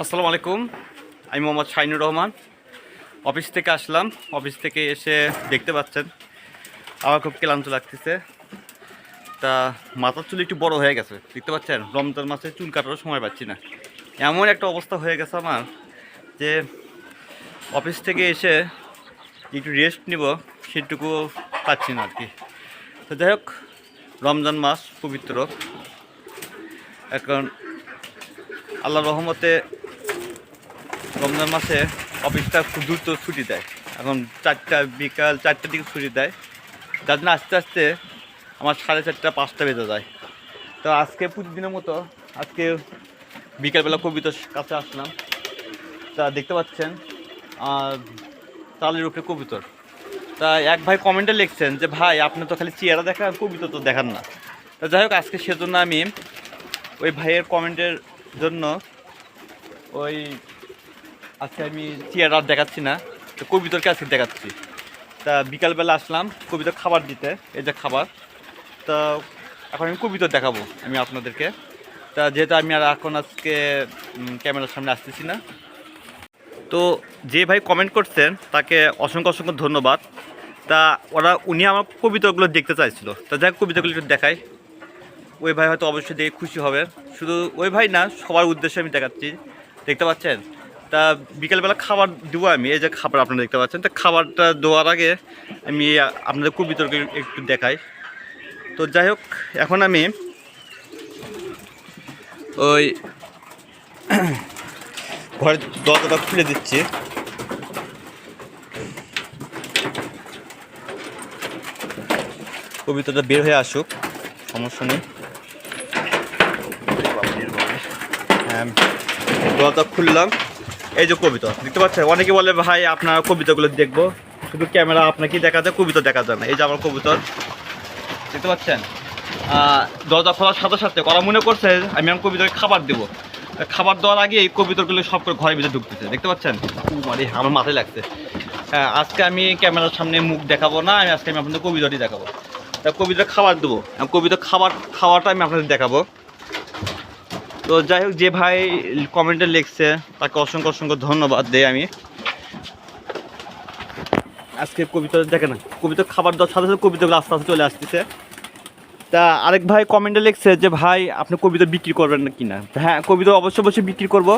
আসসালামু আলাইকুম। আমি মোহাম্মদ শাহিনুর রহমান। অফিস থেকে আসলাম। অফিস থেকে এসে দেখতে পাচ্ছেন আমার খুব ক্লান্ত লাগতেছে। তা মাথার চুল একটু বড় হয়ে গেছে, দেখতে পাচ্ছেন। রমজান মাসে চুল কাটারও সময় পাচ্ছি না, এমন একটা অবস্থা হয়ে গেছে আমার যে অফিস থেকে এসে একটু রেস্ট নিব সেটুকু পাচ্ছি না আর কি। তো যাই হোক, রমজান মাস পবিত্র। এখন আল্লাহর রহমতে রমজান মাসে অফিসটা খুব দ্রুত ছুটি দেয়। এখন বিকাল 4টার দিকে ছুটি দেয়, যার জন্য আস্তে আস্তে আমার 4:30 5টা বেজে যায়। তো আজকে প্রতিদিনের মতো আজকে বিকালবেলা কবিতার কাছে আসলাম। তা দেখতে পাচ্ছেন তালের উপরে কবিতর। তা এক ভাই কমেন্টে লিখছেন যে ভাই আপনি তো খালি চেহারা দেখান, কবিতা তো দেখান না। তা যাই হোক, আজকে সেজন্য আমি ওই ভাইয়ের কমেন্টের জন্য আজকে আমি চেহারা দেখাচ্ছি না, তো কবিতরকে আজকে দেখাচ্ছি। তা বিকালবেলা আসলাম কবিতর খাবার দিতে, এই যে খাবার। তা এখন আমি কবিতর দেখাবো আমি আপনাদেরকে। তা যেহেতু আমি আর এখন আজকে ক্যামেরার সামনে আসতেছি না, তো যে ভাই কমেন্ট করছেন তাকে অসংখ্য অসংখ্য ধন্যবাদ। তা উনি আমার কবিতাগুলো দেখতে চাইছিল। তা যাই হোক, কবিতাগুলো একটু দেখাই। ওই ভাই হয়তো অবশ্যই দেখে খুশি হবে। শুধু ওই ভাই না, সবার উদ্দেশ্যে আমি দেখাচ্ছি, দেখতে পাচ্ছেন। তা বিকেলবেলা খাবার দেবো আমি, এই যে খাবার আপনারা দেখতে পাচ্ছেন। তা খাবারটা দেওয়ার আগে আমি আপনাদের কবিতাকে একটু দেখাই। তো যাই হোক, এখন আমি ওই ঘরের দরজাটা খুলে দিচ্ছি। কবিতাটা বের হয়ে আসুক, সমস্যা নেই। হ্যাঁ, দরজা খুললাম। এই যে কবিতা দেখতে পাচ্ছেন। অনেকে বলে ভাই আপনার কবিতাগুলো দেখবো, শুধু ক্যামেরা আপনাকেই দেখা যায়, কবিতা দেখা যায় না। এই যে আমার কবিতা দেখতে পাচ্ছেন। দরজা খোলার সাথে সাথে ওরা মনে করছে আমি আমার কবিতাকে খাবার দেবো। খাবার দেওয়ার আগে এই কবিতাগুলো সব করে ঘরের ভিতরে ঢুকতেছে, দেখতে পাচ্ছেন। মানে আমার মাথায় লাগছে। হ্যাঁ, আজকে আমি ক্যামেরার সামনে মুখ দেখাবো না, আজকে আমি আপনাদের কবিতাটি দেখাবো। তা কবিতা খাবার দেবো, কবিতা খাওয়াটা আমি আপনাদের দেখাবো। তো যাই হোক, যে ভাই কমেন্টে লিখছে তাকে অসংখ্য অসংখ্য ধন্যবাদ দেই আমি। আজকে কবিতা দেখে না, কবিতা খাবার দেওয়ার সাথে সাথে কবিতাগুলো আস্তে আস্তে চলে আসতেছে। তা আরেক ভাই কমেন্টে লিখছে যে ভাই আপনি কবিতা বিক্রি করবেন না কিনা। হ্যাঁ, কবিতা অবশ্যই অবশ্যই বিক্রি করব,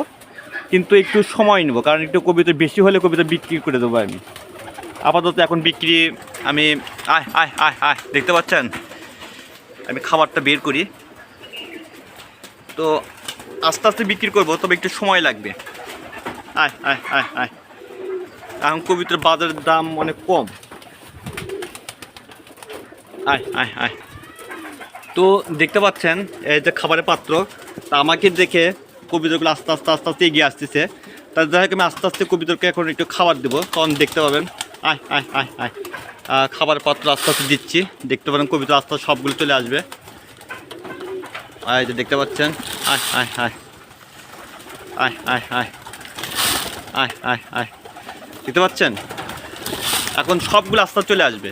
কিন্তু একটু সময় নেব, কারণ একটু কবিতা বেশি হলে কবিতা বিক্রি করে দেবো আমি। আপাতত এখন বিক্রি আমি আয় আয় আয় আয় দেখতে পাচ্ছেন, আমি খাবারটা বের করি। তো আস্তে আস্তে বিক্রি করবো, তবে একটু সময় লাগবে। আয় আয় আয় আয় এখন কবিতার বাজারের দাম অনেক কম। আয় আয় আয় তো দেখতে পাচ্ছেন এই যে খাবারের পাত্র। তা আমাকে দেখে কবিতাগুলো আস্তে আস্তে আস্তে আস্তে এগিয়ে আসতেছে। তার যাই হোক, আমি আস্তে আস্তে কবিতাকে এখন একটু খাবার দেবো, তখন দেখতে পাবেন। আয় আয় আয় আয় খাবারের পাত্র আস্তে আস্তে দিচ্ছি, দেখতে পারেন কবিতা আস্তে আস্তে সবগুলো চলে আসবে। আয় যে দেখতে পাচ্ছেন। আয় আয় আয় আয় আয় আয় আয় আয় আয় দেখতে পাচ্ছেন, এখন সবগুলো আস্তে আস্তে চলে আসবে।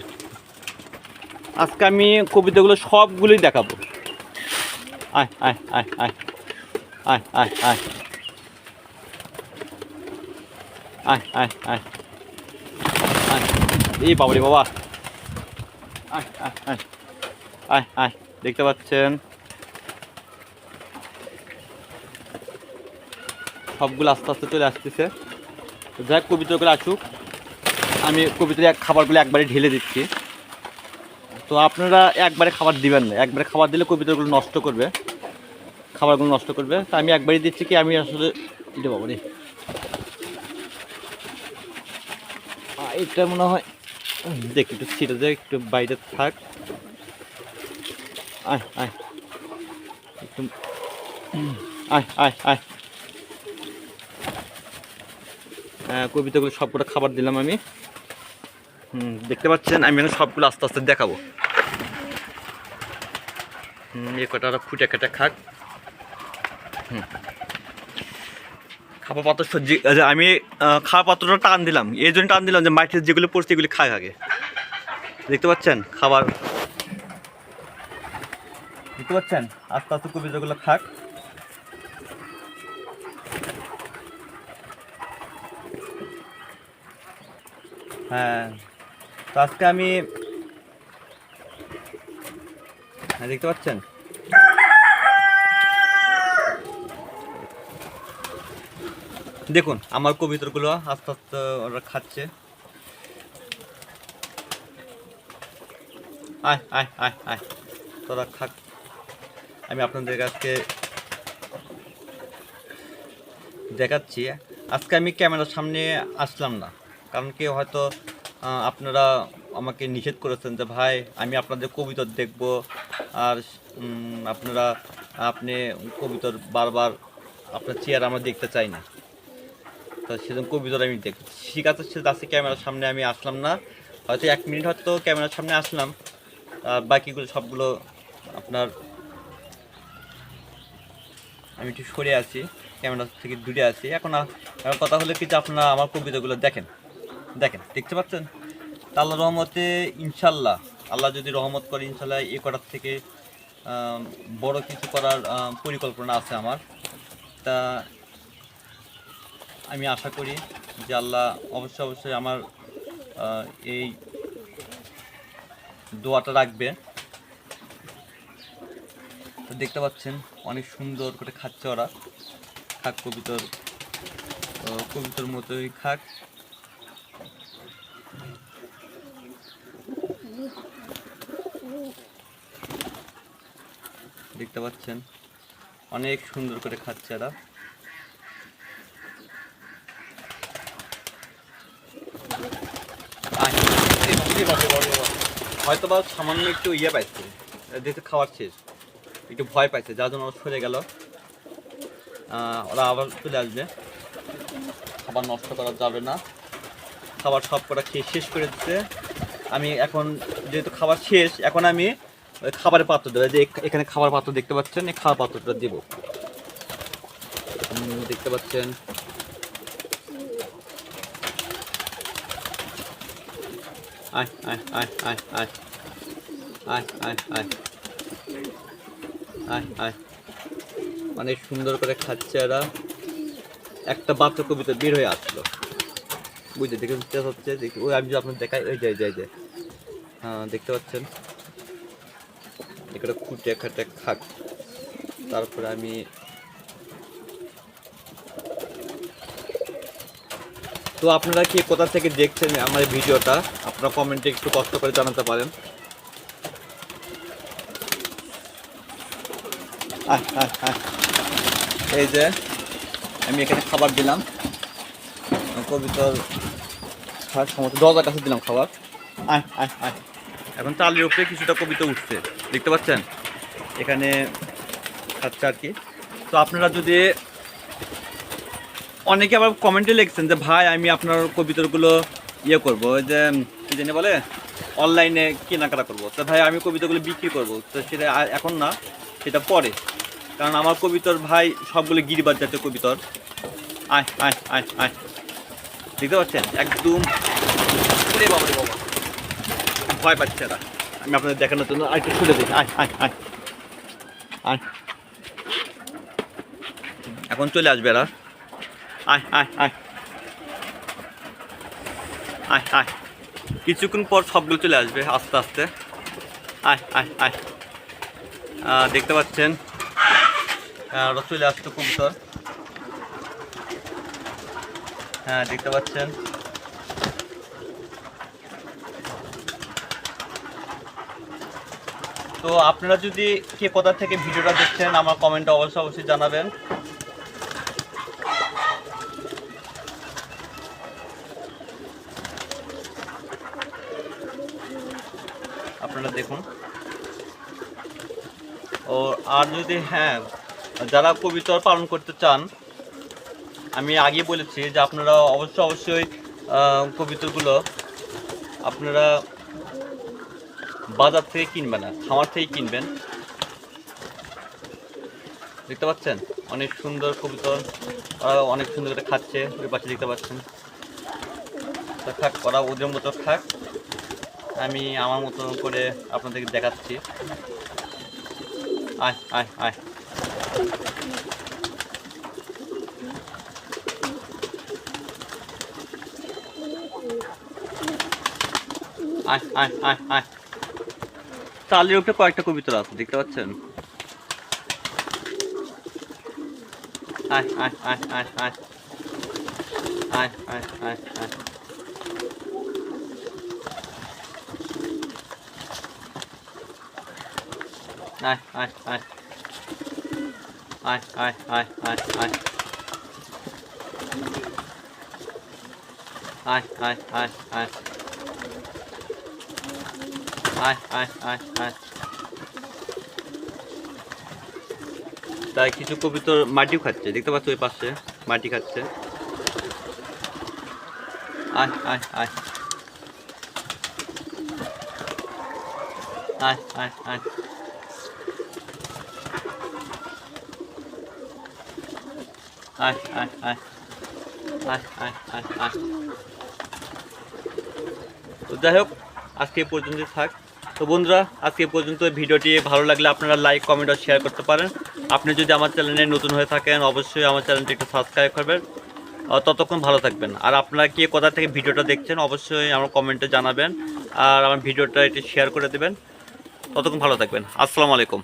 আজকে আমি কবিতাগুলো সবগুলোই দেখাবো। আয় আয় আয় আয় আয় আয় আয় আয় আয় আয় আয় এই বাবা রে বাবা। আয় আয় আয় আয় আয় দেখতে পাচ্ছেন সবগুলো আস্তে আস্তে চলে আসতেছে। যাই কবিতাগুলো আসুক, আমি কবিতার খাবারগুলো একবারে ঢেলে দিচ্ছি। তো আপনারা একবারে খাবার দিবেন না, একবারে খাবার দিলে কবিতাগুলো নষ্ট করবে, খাবারগুলো নষ্ট করবে। তা আমি একবারই দিচ্ছি কি, আমি আসলে এটা বাবা রে, এটা মনে হয় দেখি একটু ছিটে দেয়, একটু বাইরে থাক। আয় আয় একটু আয় আয় আয় কবিতাগুলো সবগুলো খাবার দিলাম আমি। দেখতে পাচ্ছেন, আমি এখন সবগুলো আস্তে আস্তে দেখাবো। এ কটা খুঁটে কেটে খাক। খাবার পাত্র সবজি আমি খাবার পাত্রটা টান দিলাম, এই জন্য টান দিলাম যে মাটির যেগুলো পড়ছে এগুলি খাক আগে। দেখতে পাচ্ছেন খাবার, দেখতে পাচ্ছেন আস্তে আস্তে কবিতাগুলো খাক। হ্যাঁ, তো আজকে আমি দেখতে পাচ্ছেন দেখুন আমার কবিতরগুলো আস্তে আস্তে ওরা খাচ্ছে। আয় আয় আয় আয়, তোরা খাক। আমি আপনাদের কাছে দেখাচ্ছি। আজকে আমি ক্যামেরার সামনে আসলাম না, কারণ কি হয়তো আপনারা আমাকে নিষেধ করেছেন যে ভাই আমি আপনাদের কবিতর দেখব, আর আপনি কবিতর বারবার আপনার চেয়ার আমরা দেখতে চাই না। তো সেজন্য কবিতর আমি দেখব, ঠিক আছে আজকে ক্যামেরার সামনে আমি আসলাম না, হয়তো 1 মিনিট হয়তো ক্যামেরার সামনে আসলাম, আর বাকিগুলো সবগুলো আপনার আমি একটু সরে আছি, ক্যামেরা থেকে দূরে আছি। এখন কথা হলো কি যে আপনারা আমার কবিতাগুলো দেখেন, দেখতে পাচ্ছেন। আল্লাহ রহমতে ইনশাল্লাহ, আল্লাহ যদি রহমত করে ইনশাল্লাহ এ করার থেকে বড় কিছু করার পরিকল্পনা আছে আমার। তা আমি আশা করি যে আল্লাহ অবশ্যই আমার এই দোয়াটা রাখবে। তো দেখতে পাচ্ছেন অনেক সুন্দর করে খাচ্ছে ওরা, খাক কবিতর মতোই খাক। দেখতে পাচ্ছেন অনেক সুন্দর করে খাচ্ছে এরা। হয়তো বা সামান্য একটু ইয়ে পাইছে, দেখতে খাওয়ার শেষ, একটু ভয় পাইছে, যার জন্য সরে গেল। ওরা আবার চলে আসবে, খাবার নষ্ট করা যাবে না, খাবার সব কটা খেয়ে শেষ করে দিচ্ছে। আমি এখন যেহেতু খাবার শেষ, এখন আমি ওই খাবারের পাত্র দেবো, যে এখানে খাবার পাত্র দেখতে পাচ্ছেন, এই খাবার পাত্রটা দেব। দেখতে পাচ্ছেন আয় আয় আয় আয় আয় আয় আয় আয় আয় আয়, অনেক সুন্দর করে খাচ্ছে এরা। একটা বাচ্চা কবিতা বের হয়ে আসলো, বুঝতে দেখতে হচ্ছে, ওই আমি আপনার দেখাই, ওই যাই হ্যাঁ দেখতে পাচ্ছেন একটা খুঁটে খাটে খাক। তারপরে আমি তো আপনারা কি কোথা থেকে দেখছেন আমার ভিডিওটা, আপনারা কমেন্টে একটু কষ্ট করে জানাতে পারেন। এই যে আমি এখানে খাবার দিলাম, কবিতর সমস্ত দরজার কাছে দিলাম খাবার। এখন চালের উপরে কিছুটা কবিতা উঠছে, দেখতে পাচ্ছেন এখানে খাচ্ছে আর কি। তো আপনারা যদি, অনেকে আবার কমেন্টে লিখছেন যে ভাই আমি আপনার কবিতাগুলো ইয়ে করবো, ওই যে কী জানি বলে অনলাইনে কেনাকাটা করবো। তো ভাই আমি কবিতাগুলো বিক্রি করবো, তো সেটা এখন না, সেটা পরে, কারণ আমার কবিতর ভাই সবগুলো গিরিবাজ জাতীয় কবিতর। আয় আয় আয় আয়, দেখতে পাচ্ছেন একদম বাবা ভয় পাচ্ছে এরা। আমি আপনাদের দেখানোর জন্য আরেকটু খুলে দিই। আয় আয় আয় আয়, এখন চলে আসবে এরা। আয় আয় আয় আয় আয়, কিছুক্ষণ পর সবগুলো চলে আসবে আস্তে আস্তে। আয় আয় আয়, দেখতে পাচ্ছেন ওরা চলে আসতো কবুতর। হ্যাঁ দেখতে পাচ্ছেন। তো আপনারা যদি কে কোথা থেকে ভিডিওটা দেখছেন আমার কমেন্টে অবশ্যই জানাবেন। আপনারা দেখুন। ও আর যদি হ্যাঁ, যারা কবিতর পালন করতে চান, আমি আগে বলেছি যে আপনারা অবশ্যই কবিতরগুলো আপনারা বাজার থেকে কিনবেন না, খামার থেকে কিনবেন। দেখতে পাচ্ছেন অনেক সুন্দর কবুতর, অনেক সুন্দর করে খাচ্ছে, ওই পাশে দেখতে পাচ্ছেন। থাক, ওরা ওদের মতো থাক, আমি আমার মতো করে আপনাদেরকে দেখাচ্ছি। আয় আয় আয়, আয় আয় আয় আয়। চালের উপরে কয়েকটা কবিতর আছে, দেখতে পাচ্ছেন? আয় আয় আয় আয় আয় আয় আয় আয় আয়। আয় আয় আয় আয় আয় আয় আয় আয় আয় আয় আয় আয় আয় আয় আয় আয়। তাই কিছু কবিতর মাটিও খাচ্ছে, দেখতে পাচ্ছ? ওই পাশে মাটি খাচ্ছে। আয় আয় আয় আয় আয় আয় আয় আয় আয় আয় আয় আয় আয়। তো যাই হোক, আজকে এ পর্যন্ত থাক। তো বন্ধুরা, আজকে এ পর্যন্ত। ভিডিওটি ভালো লাগলে আপনারা লাইক, কমেন্ট আর শেয়ার করতে পারেন। আপনি যদি আমার চ্যানেলে নতুন হয়ে থাকেন, অবশ্যই আমার চ্যানেলটি একটু সাবস্ক্রাইব করবেন। ততক্ষণ ভালো থাকবেন। আর আপনারা কে কোথা থেকে ভিডিওটা দেখছেন অবশ্যই আমার কমেন্টে জানাবেন, আর আমার ভিডিওটা একটু শেয়ার করে দেবেন। ততক্ষণ ভালো থাকবেন। আসসালামু আলাইকুম।